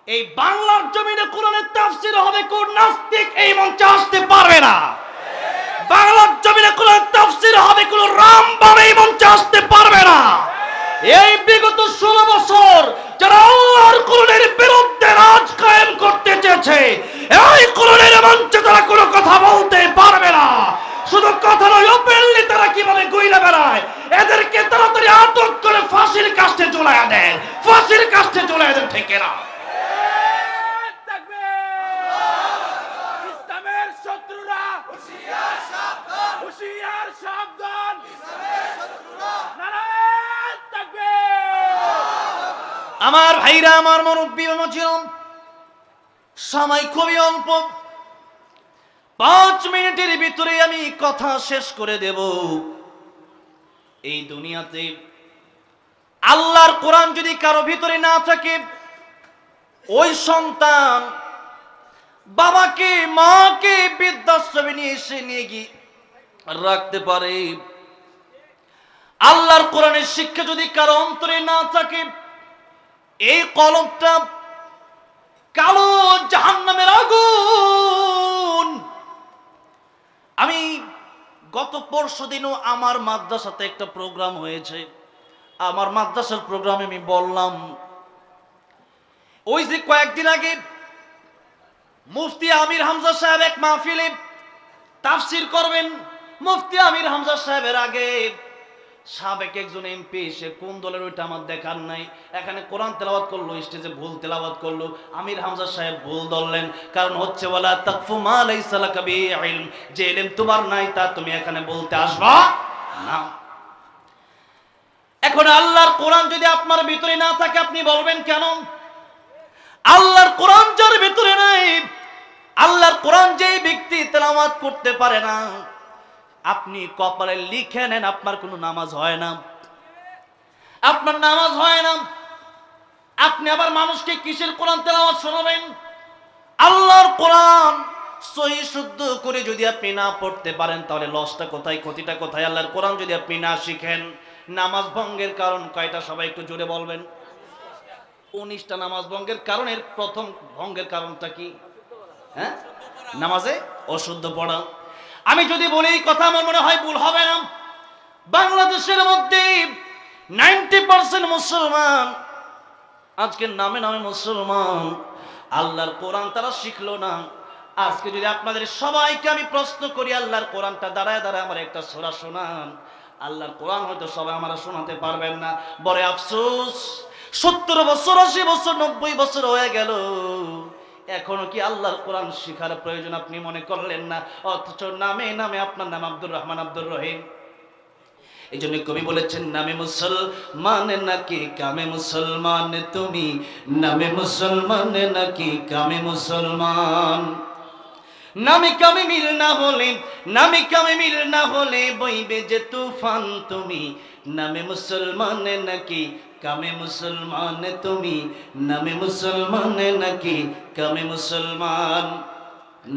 এই বাংলার জমিনে কোরআনের তাফসীর হবে কোন নাস্তিক এই মঞ্চে আসতে পারবে না। বাংলার জমিনে কোরআনের তাফসীর হবে কোন রামবাম এই মঞ্চে আসতে পারবে না। এই বিগত 16 বছর যারা আল্লাহর কোরআনের বিরুদ্ধে রাজ কায়েম করতে চেয়েছে, এই কোরআনের মঞ্চে তারা কোনো কথা বলতে পারবে না। শুধু কথা নয়, ওপেনলি তারা কিভাবে গইলা বেড়ায়, এদেরকে তাড়াতাড়ি আটক করে ফাঁসির কাস্টে ঝুলাইয়া দেন, ফাঁসির কাস্টে ঝুলাইয়া দেন, ঠিক না? ইসলামের শত্রুরা হুঁশিয়ার সাবধান, হুঁশিয়ার সাবধান, ইসলামের শত্রুরা নারায়ে তাকবীর। আমার ভাইরা, আমার মুরব্বি মজিলম, সময় খুবই অল্প, 5 মিনিটের ভিতরে আমি কথা শেষ করে দেব। এই দুনিয়াতে আল্লাহর কোরআন যদি কারো ভিতরে না থাকে, ওই সন্তান বাবাকে মাকে বৃদ্ধাশ্রমে নিয়ে এসে নিয়ে গিয়ে রাখতে পারে। আল্লাহর কোরআনের শিক্ষা যদি কারো অন্তরে না থাকে, এই কলমটা কালো জাহান্নামের আগুন। আমি গত পরশুদিনও আমার মাদ্রাসাতে একটা প্রোগ্রাম হয়েছে, আমার মাদ্রাসার প্রোগ্রামে আমি বললাম, ওই যে কয়েকদিন আগে মুফতি আমির হামজা সাহেব এক মাহফিলে তাফসীর করবেন, মুফতি আমির হামজা সাহেবের আগে সাবেক একজন এমপি, সে কোন দলের ওইটা আমার দেখার নাই, এখানে কোরআন তেলাওয়াত করলো, স্টেজে ভুল তেলাওয়াত করলো। আমির হামজা সাহেব ভুল ধরলেন, কারণ হচ্ছে ওয়ালা তাকফু মা লাইসা লাকা বিহি ইলম, যে ইলম তোমার নাই তা তুমি এখানে বলতে আসবা না। এখন আল্লাহর কোরআন যদি আপনার ভিতরে না থাকে, আপনি বলবেন কেন? আল্লাহর কোরআন যার ভিতরে নাই, আল্লাহর কোরআন যেই ব্যক্তি তেলাওয়াত করতে পারে না, আপনি কপালে লিখে নেন আপনার কোনো নামাজ হয় না, আপনার নামাজ হয় না। আপনি আবার মানুষকে কিসের কোরআন তেলাওয়াত শোনাবেন? আল্লাহর কোরআন সহি শুদ্ধ করে যদি আপনি না পড়তে পারেন, তাহলে লসটা কোথায়, ক্ষতিটা কোথায়? আল্লাহর কোরআন যদি আপনি না শিখেন, নামাজ ভঙ্গের কারণ কয়টা সবাই একটু জোরে বলবেন? 19টা নামাজ ভঙ্গের কারণের প্রথম ভঙ্গের কারণটা কি? হ্যাঁ, নামাজে অশুদ্ধ পড়া। আমি যদি বলি এই কথা, আমার মনে হয় ভুল হবে না। বাংলাদেশের মধ্যে 90% মুসলমান আজকে নামে নামে মুসলমান, আল্লাহর কোরআন তারা শিখলো না। আজকে যদি আপনাদের সবাইকে আমি প্রশ্ন করি, আল্লাহর কোরআনটা দাঁড়ায় দাঁড়ায় আমার একটা সূরা শোনান, আল্লাহর কোরআন হয়তো সবাই আমরা শোনাতে পারবেন না। বড় আফসোস, 70 বছর 80 বছর 90 বছর হয়ে গেল, এখনো কি আল্লাহর কোরআন শিখার প্রয়োজন আপনি মনে করলেন না? অথচ নামে নামে আপনার নাম আব্দুর রহমান, আব্দুর রহিম। এই জন্য কবি বলেছেন, নামে মুসলমান নাকি কামে মুসলমান তুমি, নামে মুসলমান নাকি কামে মুসলমান। নামে কামে মিল না হলে, নামে কামে মিল না হলে বইবে যে তুফান তুমি, নামে মুসলমান নাকি কামে মুসলমান তুমি, নামে মুসলমান নাকি কামে মুসলমান।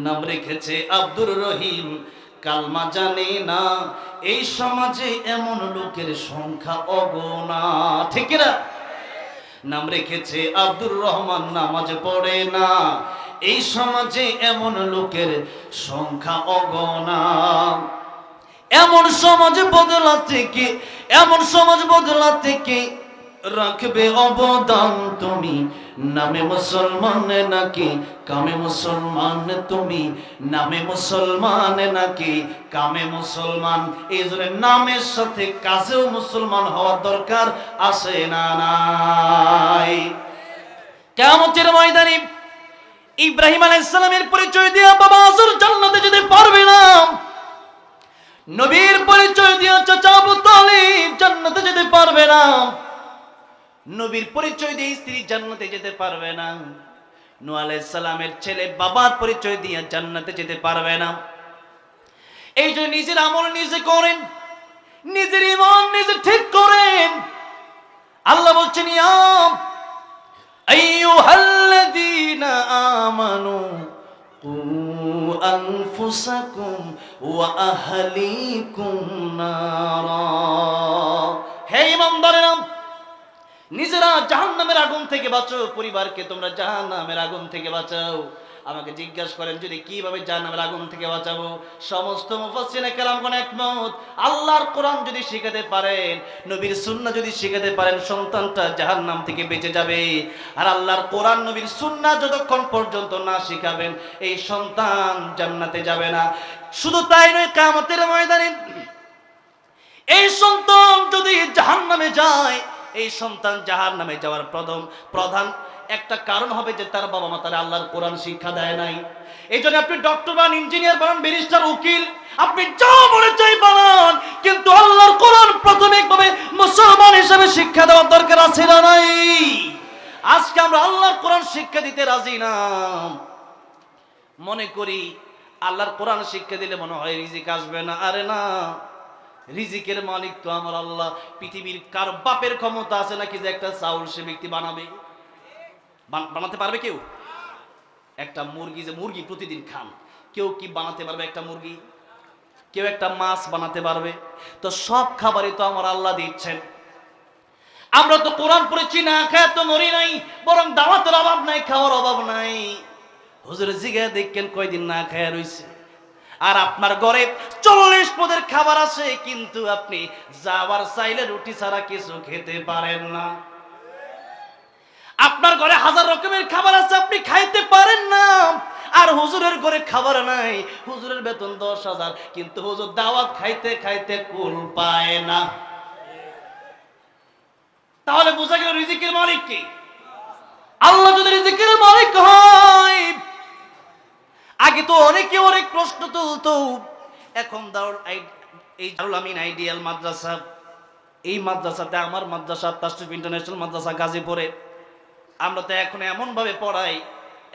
নাম রেখেছে আব্দুর রহিম, কালমা জানে না, এই সমাজে এমন লোকের সংখ্যা অগণা, ঠিক না? নাম রেখেছে আব্দুর রহমান, নামাজ পড়ে না, এই সমাজে এমন লোকের সংখ্যা অগণা। এমন সমাজ বদলাতে কে, এমন সমাজ বদলাতে কে রাখবে অবদান তুমি, নামে মুসলমান নাকি কামে মুসলমান তুমি, নামে মুসলমান নাকি কামে মুসলমান। এই জন্য নামের সাথে কাজেও মুসলমান হওয়ার দরকার আছে না নাই? কিয়ামতের ময়দানে ইব্রাহিম আলাইহিস সালামের পরিচয় দিয়ে বাবা আজর জান্নাতে যেতে পারবে না, নবীর পরিচয় দিয়ে চাচা আবু তালিব জান্নাতে যেতে পারবে না, নবীর পরিচয় দিয়ে স্ত্রী জান্নাতে যেতে পারবে না, নূহ আলাইহিস সালামের ছেলে বাবার পরিচয় দিয়ে জান্নাতে যেতে পারবে না। এই জন্য নিজের আমল নিজে করেন, নিজের ঈমান নিজে ঠিক করেন। আল্লাহ বলছেন, ইয়া আইয়ুহাল্লাযীনা আমানু কু আনফুসাকুম ওয়া আহলিকুম নারা। হে ঈমানদারেরা, নিজেরা জাহান্নামের আগুন থেকে বাঁচাও, পরিবারকে তোমরা জাহান্নামের আগুন থেকে বাঁচাও। আমাকে জিজ্ঞাসা করেন যদি কিভাবে জাহান্নামের আগুন থেকে বাঁচাবো, সমস্ত মুফাসসিরে কেরামগণ একমত, আল্লাহর কোরআন যদি শিখাতে পারেন, নবীর সুন্নাহ যদি শিখাতে পারেন, সন্তানটা জাহান্নাম থেকে বেঁচে যাবে। আর আল্লাহর কোরআন নবীর সুন্নাহ যতক্ষণ পর্যন্ত না শিখাবেন, এই সন্তান জান্নাতে যাবে না। শুধু তাই নয়, কিয়ামতের ময়দানে এই সন্তান যদি জাহান্নামে যায়, এই সন্তান জাহান্নামে যাওয়ার প্রধান একটা কারণ হবে যে তার বাবা মা তারা আল্লাহর কোরআন শিক্ষা দেয় নাই। এই জন্য আপনি ডক্টর বানান, ইঞ্জিনিয়ার বানান, ব্যারিস্টার, উকিল, আপনি যা মনে চাই বানান, কিন্তু আল্লাহর কোরআন প্রাথমিকভাবে মুসলমান হিসেবে শিক্ষা দেওয়ার দরকার আছে না নাই? আজকে আমরা আল্লাহর কোরআন শিক্ষা দিতে রাজি না। মনে করি আল্লাহর কোরআন শিক্ষা দিলে মনে হয় রিজিক আসবে না। আরে না, রিজিকের মালিক তো আমার আল্লাহ। পৃথিবীর কার বাপের ক্ষমতা আছে নাকি যে একটা চাউল সে ব্যক্তি বানাবে? বানাতে পারবে কেউ? একটা মুরগি, যে মুরগি প্রতিদিন খান, কেউ কি বানাতে পারবে একটা মুরগি? কেউ একটা মাছ বানাতে পারবে? তো সব খাবারই তো আমার আল্লাহ দিচ্ছেন। আমরা তো কোরআন পড়েছি, না খায় তো মরি নাই, বরং দাওয়াতের অভাব নাই, খাওয়ার অভাব নাই। হুজুর জিগায় দেখেন কয়দিন না খায় রইছে। আর আপনার ঘরে 40 পদের খাবার আছে, কিন্তু আপনি যাওয়ার চাইলে রুটি ছাড়া কিছু খেতে পারেন না। আপনার ঘরে 1000 রকমের খাবার আছে, আপনি খাইতে পারেন না। আর হুজুরের ঘরে খাবার নাই, হুজুরের বেতন 10,000, কিন্তু হুজুর দাওয়াত খাইতে খাইতে কুল পায় না। তাহলে বোঝা গেল রিজিকের মালিক কে? আল্লাহ যদি রিজিকের মালিক হয়, আগে তো অনেকে অনেক প্রশ্ন তুলতো। এখন এই দারুল আমিন আইডিয়াল মাদ্রাসা, এই মাদ্রাসাতে আমার মাদ্রাসা তাশরিফ ইন্টারন্যাশনাল মাদ্রাসা গাজীপুরে, আমরা তো এখন এমন ভাবে পড়াই,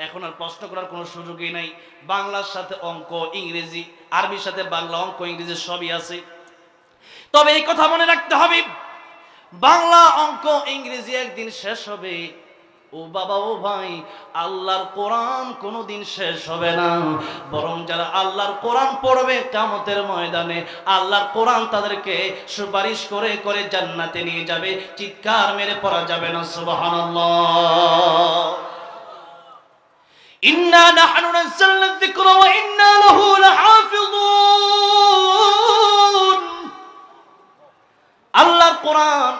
এখন আর প্রশ্ন করার কোনো সুযোগই নাই। বাংলার সাথে অঙ্ক, ইংরেজি, আরবির সাথে বাংলা, অঙ্ক, ইংরেজি সবই আছে। তবে এই কথা মনে রাখতে হবে, বাংলা, অঙ্ক, ইংরেজি একদিন শেষ হবে। ও বাবা, ও ভাই, আল্লাহর কোরআন কোনোদিন শেষ হবে না। বরং যারা আল্লাহর কোরআন পড়বে, কিয়ামতের ময়দানে আল্লাহর কোরআন তাদেরকে সুপারিশ করে করে জান্নাতে নিয়ে যাবে। চিৎকার মেরে পড়া যাবে না সুবহানাল্লাহ। ইন্না নাহনু নাযালনা যিকরা ওয়া ইন্না লাহু লাহাফিজুন। আল্লাহর কোরআন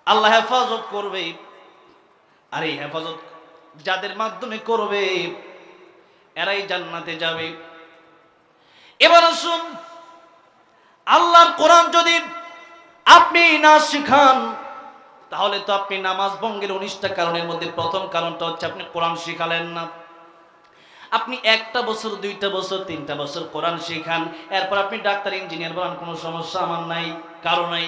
আল্লাহ হেফাজত করবে। আর এই হেফাজত যাদের মাধ্যমে করবে, এরাই জান্নাতে যাবে। এবার আসুন, আল্লাহর কোরআন যদি আপনি না শিখান, তাহলে তো আপনি নামাজ ভঙ্গের 19টা কারণের মধ্যে প্রথম কারণটা হচ্ছে আপনি কোরআন শিখালেন না। আপনি 1টা বছর, 2টা বছর, 3টা বছর কোরআন শিখান, এরপর আপনি ডাক্তার, ইঞ্জিনিয়ার বানান, কোনো সমস্যা আমার নাই, কারো নাই।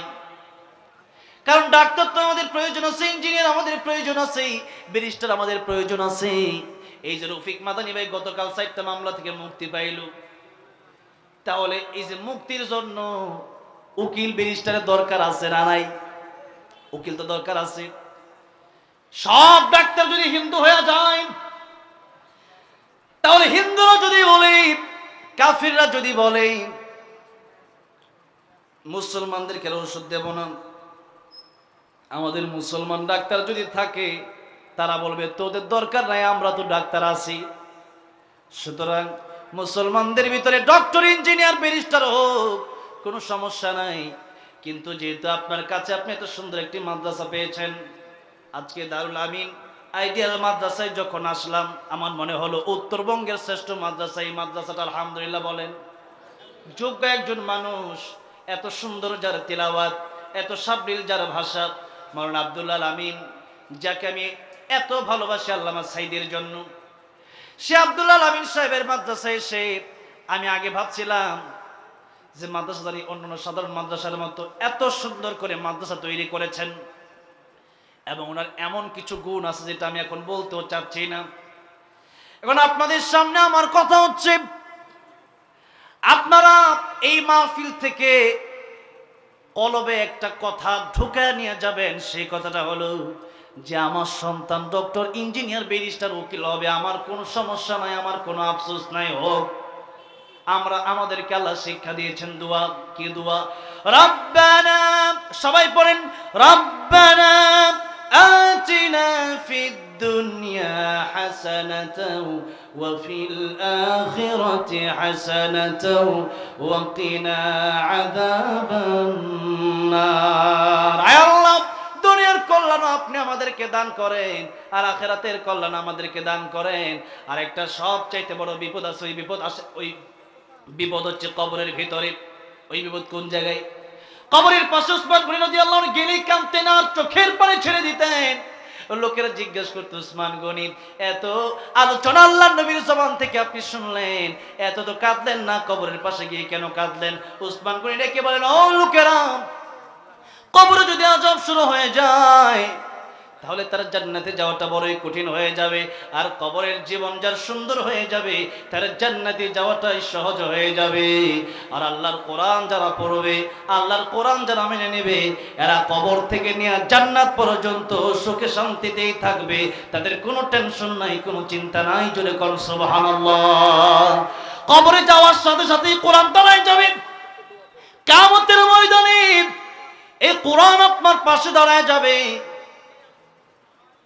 কারণ ডাক্তার তো আমাদের প্রয়োজন আছে, ইঞ্জিনিয়ার আমাদের প্রয়োজন আছে, ব্যারিস্টার আমাদের প্রয়োজন আছে। এই যে রফিক মাদানী ভাই গতকাল 4টা মামলা থেকে মুক্তি পাইল, তাহলে এই যে মুক্তির জন্য উকিল, ব্যারিস্টারের দরকার আছে না নাই? উকিল তো দরকার আছে। সব ডাক্তার যদি হিন্দু হয়ে যায়, তাহলে হিন্দুরা যদি বলে, কাফিররা যদি বলে মুসলমানদেরকে ওষুধ দেব না, আমাদের মুসলমান ডাক্তার যদি থাকে, তারা বলবে তোদের দরকার নাই, আমরা তো ডাক্তার আছি। সুতরাং মুসলমানদের ভিতরে ডক্টর, ইঞ্জিনিয়ার, ব্যারিস্টার হোক, কোনো সমস্যা নাই। কিন্তু যেহেতু আপনার কাছে আপনি এত সুন্দর একটি মাদ্রাসা পেয়েছেন, আজকে দারুল আমিন আইডিয়াল মাদ্রাসায় যখন আসলাম, আমার মনে হলো উত্তরবঙ্গের শ্রেষ্ঠ মাদ্রাসা এই মাদ্রাসাটা। আলহামদুলিল্লাহ বলেন। যোগ্য একজন মানুষ, এত সুন্দর যার তিলাওয়াত, এত সাবলীল যার ভাষা, মাওলানা আব্দুল আমিন, যাকে আমি এত ভালোবাসি আল্লামা সাইদের জন্য, সে আব্দুল আমিন সাহেবের মাদ্রাসায় এসে আমি আগে ভাবছিলাম যে মাদ্রাসা জানি অন্যান্য সাধারণ মাদ্রাসার মতো এত সুন্দর করে মাদ্রাসা তৈরি করেছেন, এবং ওনার এমন কিছু গুণ আছে যেটা আমি এখন বলতেও চাচ্ছি না। এখন আপনাদের সামনে আমার কথা হচ্ছে, আপনারা এই মাহফিল থেকে কলবে একটা কথা ঢুকায় নিয়ে যাবেন। সেই কথাটা হলো যে আমার সন্তান ডক্টর, ইঞ্জিনিয়ার, ব্যারিস্টার, উকিল হবে, আমার কোনো সমস্যা নাই, আমার কোনো আফসোস নাই। হোক, আমাদেরকে আল্লাহ শিক্ষা দিয়েছেন দোয়া। কি দোয়া? রব্বানা, সবাই পড়েন, রব্বানা আতিনা ফিদ দুনিয়া হাসানাতাও ওয়া ফিল আখিরাতি হাসানাতাও ওয়া কিনা আযাবান নার। আয় আল্লাহ, দুনিয়ার কল্যাণ আপনি আমাদেরকে দান করেন, আর আখিরাতের কল্যাণ আমাদেরকে দান করেন। আর একটা সবচাইতে বড় বিপদ আছে, ওই বিপদ হচ্ছে কবরের ভিতরে। ওই বিপদ কোন জায়গায়? কবরের পাশে উসমান গনি রাদিয়াল্লাহু আনহু গেলেই কাঁদতেন আর চোখের পানি ছেড়ে দিতেন। লোকেরা জিজ্ঞেস করতো, উসমান গনি, এত আলোচনা আল্লাহর নবীর জবান থেকে আপনি শুনলেন, এত তো কাঁদলেন না, কবরের পাশে গিয়ে কেন কাঁদলেন? উসমান গনি ডেকে বলেন, ও লোকেরা, কবরে যদি আযাব শুরু হয়ে যায় তাহলে তার জান্নাতে যাওয়াটা বড়ই কঠিন হয়ে যাবে, আর কবরের জীবন যার সুন্দর হয়ে যাবে তার জান্নাতে যাওয়াটাই সহজ হয়ে যাবে। আর আল্লাহর কোরআন যারা পড়বে, আল্লাহর কোরআন যারা মেনে নেবে, এরা কবর থেকে নিয়ে জান্নাত পর্যন্ত সুখে শান্তিতেই থাকবে, তাদের কোনো টেনশন নাই, কোনো চিন্তা নাই। জোরে কোন সুবহানাল্লাহ। কবরে যাওয়ার সাথে সাথেই কোরআন দাঁড়ায় যাবে। কিয়ামতের ময়দানে এই কোরআন আপনার পাশে দাঁড়ায় যাবে।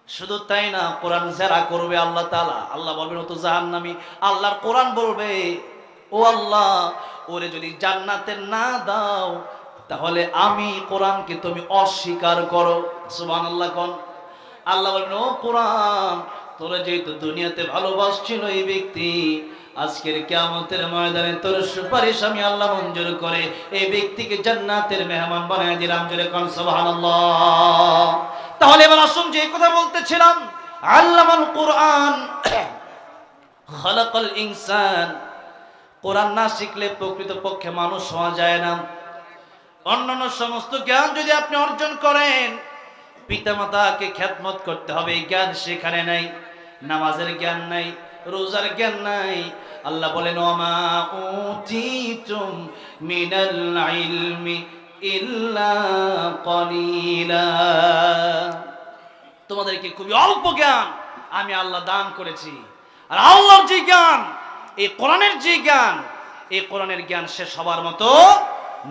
শুধু তাই না, কোরআন যারা করবে আল্লাহ তাআলা, আল্লাহ বলবেন ও তো জাহান্নামী। আল্লাহর কোরআন বলবে, ও আল্লাহ, ওরে যদি জান্নাতে না দাও তাহলে আমি কোরআনকে তুমি অস্বীকার করো। সুবহানাল্লাহ কোন। আল্লাহ বলবেন, ও কোরআন, তোরে যেহেতু দুনিয়াতে ভালোবাসছিল এই ব্যক্তি, আজকের কিয়ামতের ময়দানে তোর সুপারিশ আমি আল্লাহ মঞ্জুর করে এই ব্যক্তিকে জান্নাতের মেহমান বানায় দিলাম। জোরে কোন সুবহানাল্লাহ। তাহলে এবার আসুন, যে কথা বলতেছিলাম, আল্লামাল কোরআন খালাকাল ইনসান। কোরআন না শিখলে প্রকৃতপক্ষে মানুষ হওয়া যায় না। অন্যান্য সমস্ত জ্ঞান যদি আপনি অর্জন করেন, পিতামাতাকে খেদমত করতে হবে, এই জ্ঞান সেখানে নাই। নামাজের জ্ঞান নাই, রোজার জ্ঞান নাই। আল্লাহ বলেন, ওমা উতিতুম মিনাল ইলমি ইল্লা কলিলা। তোমাদেরকে খুবই অল্প জ্ঞান আমি আল্লাহ দান করেছি। আর আল্লাহর যে জ্ঞান, এই কোরআনের যে জ্ঞান, এই কোরআনের জ্ঞান শেষ হবার মতো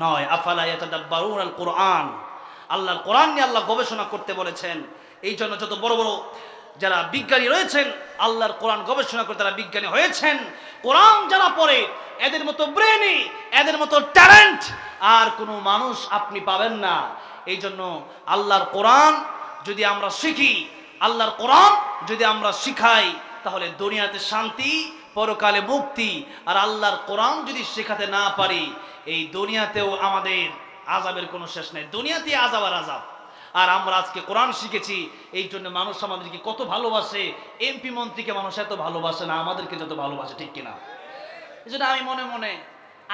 নয়। আফালা ইয়াতাদাব্বারুনাল কোরআন। আল্লাহর কোরআন নিয়ে আল্লাহ গবেষণা করতে বলেছেন। এই জন্য যত বড় বড় যারা বিজ্ঞানী রয়েছেন, আল্লাহর কোরআন গবেষণা করে তারা বিজ্ঞানী হয়েছেন। কোরআন যারা পড়ে, এদের মতো ব্রেনি, এদের মতো ট্যালেন্ট আর কোনো মানুষ আপনি পাবেন না। এই জন্য আল্লাহর কোরআন যদি আমরা শিখি, আল্লাহর কোরআন যদি আমরা শিখাই, তাহলে দুনিয়াতে শান্তি, পরকালে মুক্তি। আর আল্লাহর কোরআন যদি শেখাতে না পারি, এই দুনিয়াতেও আমাদের আযাবের কোনো শেষ নেই। দুনিয়াতে আযাব আর আযাব। আর আমরা আজকে কোরআন শিখেছি, এই জন্য মানুষ আমাদেরকে কত ভালোবাসে। এমপি মন্ত্রীকে মানুষ এত ভালোবাসে না আমাদেরকে যত ভালোবাসে, ঠিক কিনা? এই জন্য আমি মনে মনে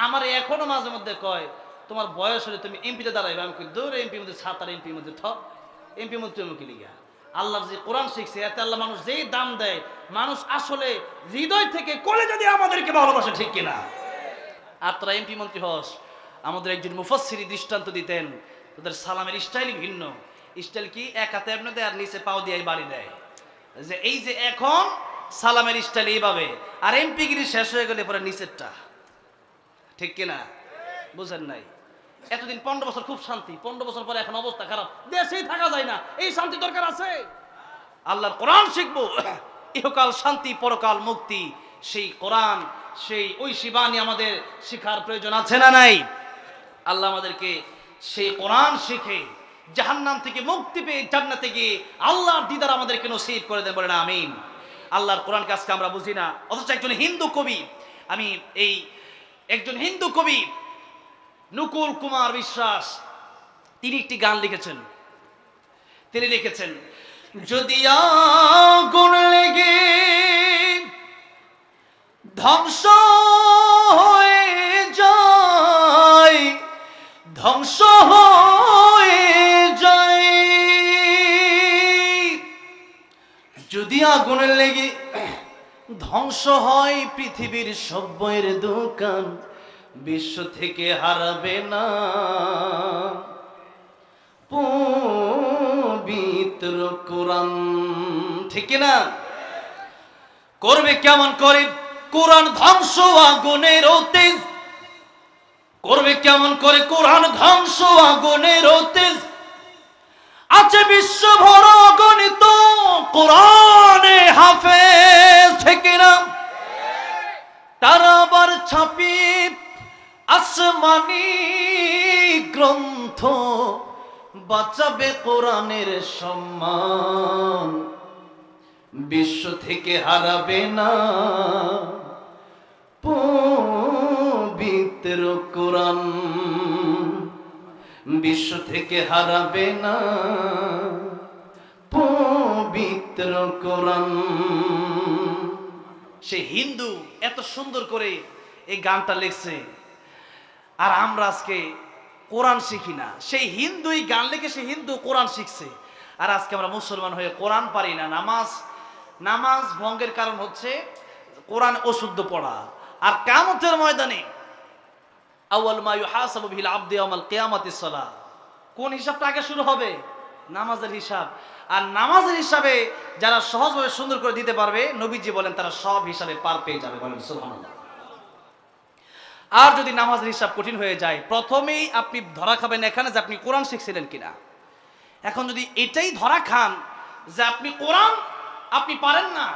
আমার এখনো মাঝে মধ্যে কয়, তোমার বয়স হলে তুমি এমপিতে দাঁড়াইবে। আমি দৌড়ে এমপির মধ্যে ছাত আর এমপির মধ্যে এমপি মন্ত্রী মুখে লিগা। আল্লাহর যে কোরআন শিখছে, এতে আল্লাহ মানুষ যেই দাম দেয়, মানুষ আসলে হৃদয় থেকে কোলে যদি আমাদেরকে ভালোবাসে, ঠিক কিনা? আর তোরা এমপি মন্ত্রী হস, আমাদের একজন মুফাসসির দৃষ্টান্ত দিতেন, তোদের সালামের স্টাইল ভিন্ন। স্টাইল কি? এক হাতে এমনি দেয় আর নিচে পাও দিয়ে বাড়ি দেয়। যে এই যে এখন সালামের স্টাইল এইভাবে, আর এমপিগিরি শেষ হয়ে গেলে পরে নিচেরটা, ঠিক কিনা? বুঝেন নাই? এতদিন 15 বছর খুব শান্তি, 15 বছর পরে এখন অবস্থা খারাপ, দেশেই থাকা যায় না। এই শান্তি দরকার আছে। আল্লাহর কোরআন শিখবো, ইহকাল শান্তি, পরকাল মুক্তি। সেই কোরআন, সেই ঐশী বাণী আমাদের শিখার প্রয়োজন আছে না নাই? আল্লাহ আমাদেরকে সেই কোরআন শিখে জাহান্নাম থেকে মুক্তি পেয়ে জান্নাতে গিয়ে আল্লাহর দিদার আমাদেরকে নসিব করে দেন, বলেন আমিন। আল্লাহর কোরআনকে আজকে আমরা বুঝি না, অথচ একজন হিন্দু কবি, একজন হিন্দু কবি নকুল কুমার বিশ্বাস, তিনি একটি গান লিখেছেন। তিনি লিখেছেন, যদি আগুন লেগে ধ্বংস হয়ে যায়, ধ্বংস হয়ে যায়, যদি আগুন লেগে ধ্বংস হয় পৃথিবীর সব বইয়ের দোকান, বিশ্ব থেকে হারাবে না পবিত্র কোরআন, ঠিক না? করবে কেমন করে কোরআন ধ্বংস আগুনের তেজ করবে কেমন করে? কোরআন ধ্বংস আগুনের তেজ আছে বিশ্বভর গণিত কোরআনে হাফেজ থেকে না তারা আবার ছাপিয়ে আসমানি গ্রন্থ বাঁচাবে কোরআনের সম্মান বিশ্ব থেকে হারাবে না পবিত্র কোরআন বিশ্ব থেকে হারাবে না পবিত্র কোরআন। সে হিন্দু এত সুন্দর করে এই গানটা লিখছে, আর আমরা আজকে কোরআন শিখি না। সেই হিন্দুই গান লিখে, সে হিন্দু কোরআন শিখছে, আর আজকে আমরা মুসলমান হয়ে কোরআন পারি না। নামাজ ভঙ্গের কারণ হচ্ছে কোরআন অশুদ্ধ পড়া। আর কিয়ামতের ময়দানে আউয়াল মা ইউহাসাবু বিল আবদি ইয়াওমাল কিয়ামাতিস সালাহ, কোন হিসাবটা আগে শুরু হবে? নামাজের হিসাব। আর নামাজের হিসাবে যারা সহজভাবে সুন্দর করে দিতে পারবে, নবীজি বলেন তারা সব হিসাবে পার পেয়ে যাবে। বলেন সুবহানাল্লাহ। আর যদি নামাজের হিসাব কঠিন হয়ে যায়, প্রথমেই আপনি ধরা খাবেন এখানে যে আপনি কোরআন শিখছিলেন কিনা। এখন যদি এটাই ধরা খান যে আপনি কোরআন আপনি পারেন না,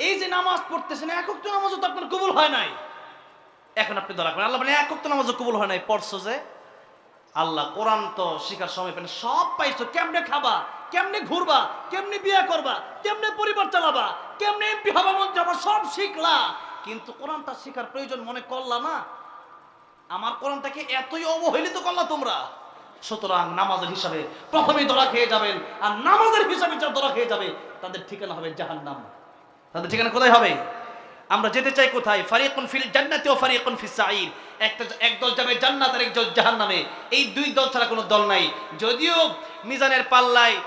এই যে নামাজ পড়তেছেন এক ওয়াক্ত নামাজও তো আপনার কবুল হয় নাই, এখন আপনি ধরা খাবেন। আল্লাহ বলেন এক ওয়াক্ত নামাজও কবুল হয় নাই, পড়ছো যে আল্লাহ কোরআন তো শিখার সময় পেন, সব পাইছো, কেমনে খাবা, কেমনে ঘুরবা, কেমনে বিয়ে করবা, কেমনে পরিবার চালাবা, কেমনে এমপি হবা, মন যাবা, সব শিখলা, কিন্তু কোরআনটা শিখার প্রয়োজন মনে করলা না। আমার কোরআনটাকে এতই অবহেলিত করলা তোমরা। সুতরাং নামাজের হিসাবে প্রথমেই ধরা খেয়ে যাবেন, আর নামাজের হিসাবে যারা ধরা খেয়ে যাবে তাদের ঠিকানা হবে জাহান্নাম। তাদের ঠিকানা কোথায় হবে? আমরা যেতে চাই কোথায়? ফারিকুন ফিল জান্নাতি ওয়া ফারিকুন ফিস সাঈর। একদল যাবে জান্নাত আর একদল জাহান্নামে। এই দুই দল ছাড়া কোনো দল নাই। যদিও মিজানের পাল্লায়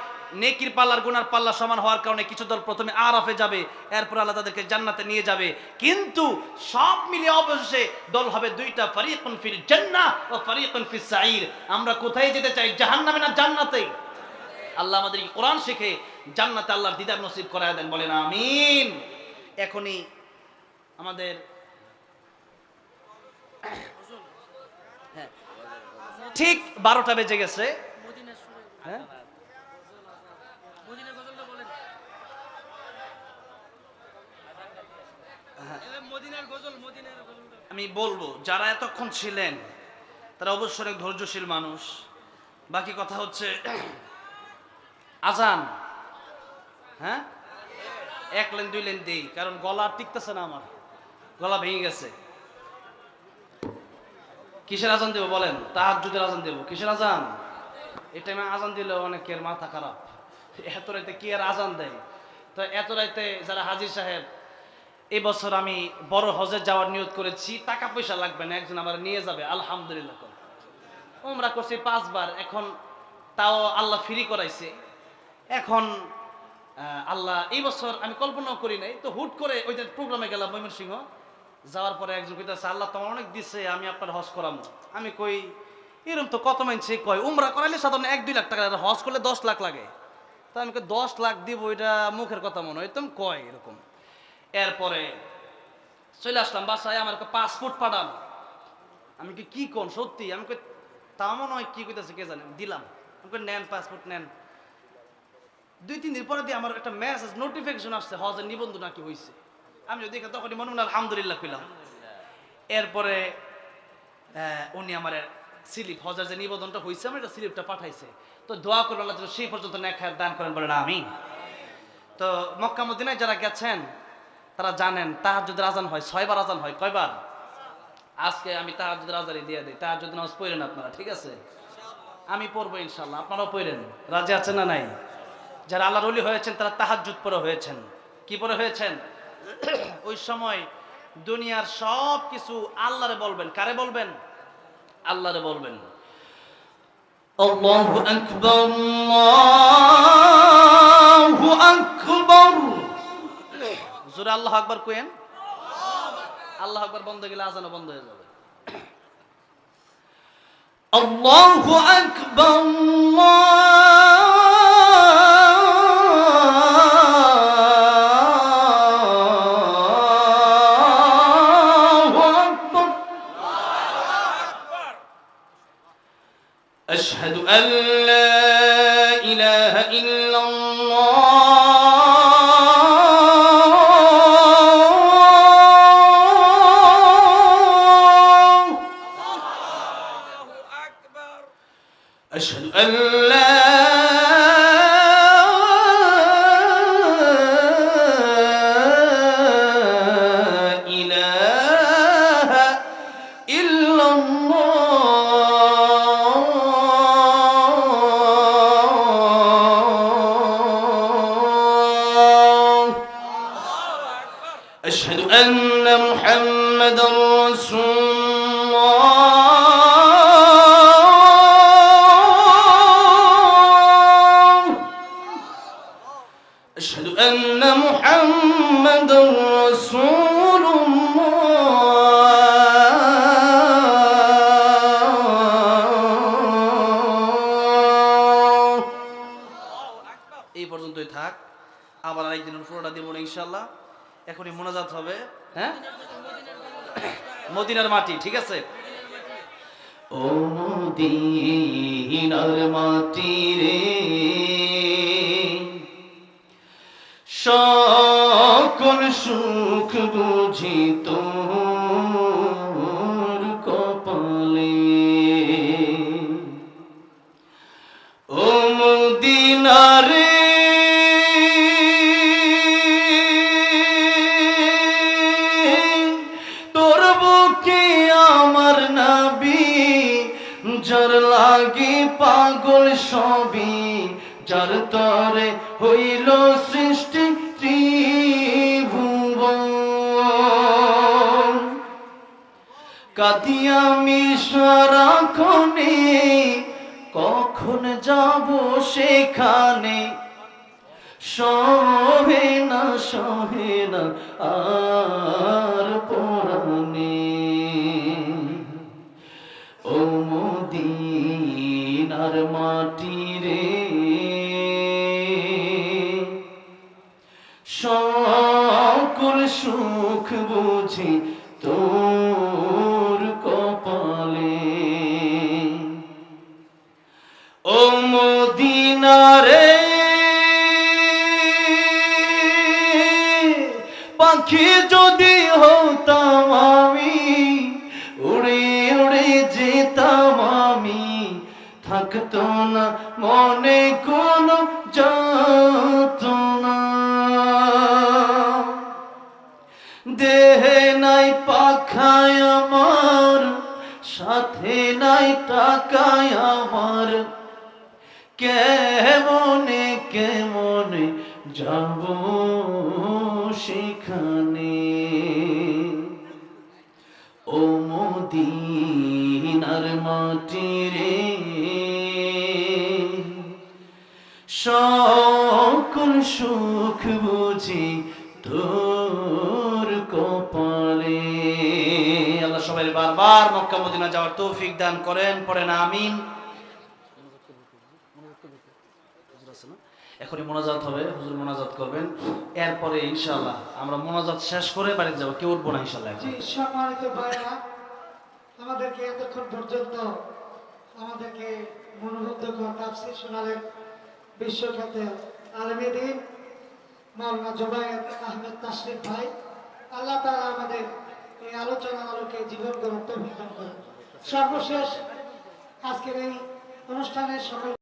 নেকির পাল্লার গুনার পাল্লা সমান হওয়ার কারণে কিছু দল প্রথমে আরাফে যাবে, এরপর আল্লাহ তাদেরকে জান্নাতে নিয়ে যাবে, কিন্তু সব মিলিয়ে অবশেষে দল হবে দুইটা, ফারিকুন ফিল জান্নাহ ওয়া ফারিকুন ফিস সাঈর। আমরা কোথায় যেতে চাই? জাহান্নামে না জান্নাতে? আল্লাহ আমাদেরকে কোরআন শিখে জান্নাতে আল্লাহর দিদার নসিব করায় দেন। বলেন আমিন। এখনই আমাদের ঠিক 12টা বেজে গেছে। হ্যাঁ, আমি বলবো যারা এতক্ষণ ছিলেন তারা অবশ্যই অনেক ধৈর্যশীল মানুষ। বাকি কথা হচ্ছে আজান, হ্যাঁ, 1 লাইন 2 লাইন দেই, কারণ গলা টিকতেছে না, আমার গলা ভেঙে গেছে। কিসের আজান দেব বলেন? তাহাজ্জুদের আজান দেব। কিসের আজান? এই টাইমে আজান দিলে অনেকের মাথা খারাপ, এত রাইতে কি আর আজান দেয়? তো এত রাইতে যারা হাজির সাহেব, এই বছর আমি বড় হজে যাওয়ার নিয়ত করেছি, টাকা পয়সা লাগবে না, একজন আমার নিয়ে যাবে, আলহামদুলিল্লাহ। উমরা করছি 5 বার, এখন তাও আল্লাহ ফ্রি করাইছে। এখন আল্লাহ এই বছর আমি কল্পনাও করি নাই, তো হুট করে ওই প্রোগ্রামে গেলাম ময়মনসিংহ। যাওয়ার পরে একজন কইতেছে আল্লাহ তোমার অনেক দিচ্ছে, আমি আপনার হজ করাবো। আমি কই এরকম তো কত মানছে কয়, উমরা করাইলে সাধারণ 1-2 লাখ টাকা, হজ করলে 10 লাখ লাগে। তা আমি 10 লাখ দিব, এটা মুখের কথা মনে হয়, তুমি কয় এরকম। এরপরে চলে আসলাম বাসায়, আমার পাসপোর্ট পাঠান। আমি কি কোন সত্যি? আমি কই তা মনে হয় কি কইতেছে কে জানে, দিলাম। আমি কই নেন পাসপোর্ট নেন। 2-3 দিন পরে দিয়ে আমার একটা মেসেজ নোটিফিকেশন আসছে হজের নিবন্ধন নাকি হয়েছে। আমি যদি দেখে তখনই মনে মনে আলহামদুলিল্লাহ কইলাম। এরপরে উনি আমার স্লিপ, হজের যে নিবন্ধনটা হয়েছে আমার এটা স্লিপটা পাঠাইছে। তো দোয়া করবেন আল্লাহ যেন সেই পর্যন্ত নেক হায়াত দান করেন, বলেন আমিন। তো মক্কা মদিনায় যারা গেছেন তারা জানেন তাহাজ্জুদের আজান হয় 6 বার আজান হয়। কয়বার? আজকে আমি তাহাজ্জুদের আজানই দিয়ে দিই। তাহাজ্জুদ নামাজ পড়েন আপনারা, ঠিক আছে? আমি পড়বো ইনশাআল্লাহ, আপনারাও পড়েন। রাজি আছেন না নাই? যারা আল্লাহর ওলি হয়েছেন তারা তাহাজ্জুদ পড়ে হয়েছেন। কি পড়ে হয়েছেন? ওই সময় দুনিয়ার সব কিছু আল্লাহরে বলবেন। কারে বলবেন? আল্লাহরে বলবেন। আল্লাহু আকবার, আল্লাহু আকবার। জোরে আল্লাহু আকবার কইেন। আল্লাহু আকবার বন্ধ গেলে আজানও বন্ধ হয়ে যাবে। আল্লাহু আকবার, أشهد أن لا إله إلا الله أشهد أن لا إله إلا الله أشهد أن محمدا رسول الله أشهد أن محمدا رسول الله এই পর্যন্তই থাক আবার আরেকদিন পুরোটা দিব না ইনশাআল্লাহ এখনই মোনাজাত হবে হ্যাঁ মদিনার মাটি ঠিক আছে ও মদিনার মাটি রে সকল সুখ বুঝি তোর কপালে ও মদিনা রে তোর বুকে আমার নবী যার লাগি পাগল সবই যার তরে হইল সৃষ্টি ত্রিভুবন কাঁদি আমি সারাক্ষণে কখন যাব সেখানে সহে না আর পরাণে ও মদিনার মাটি রে সকল সুখ বুঝি তোর কপালে ও মদিনা রে পাখি যদি হতাম আমি উড়ে উড়ে যেতাম আমি থাকতো না মনে কোনো যাতনা দেহে নাই পাখায় আমার সাথে নাই টাকায় আমার কেমনে কেমনে যাব সেখানে ও মদিনার মাটি রে সকল সুখ বুঝি তোর কপালে আল্লাহ সবাই বারবার মক্কা মদিনা যাওয়ার তৌফিক দান করেন পড়েন আমিন এখনই মোনাজাত হবে হুজুর মোনাজাত করবেন এরপরে ইনশাআল্লাহ আমরা মোনাজাত শেষ করে বাড়িতে যাব কেউ উঠবো না ইনশাআল্লাহ জি সম্মানিত ভাইরা আমাদেরকে এতক্ষণ পর্যন্ত আমাদেরকে মনোমুগ্ধকর তাফসীর শোনালেন বিশ্বখ্যাত আলেমে দ্বীন মাওলানা জুবায়ের আহমেদ তাশরিফ ভাই আল্লাহ তাআলা আমাদের এই আলোচনার আলোকে জীবন গড়ার তৌফিক দান করেন সর্বশেষ আজকের এই অনুষ্ঠানের সকল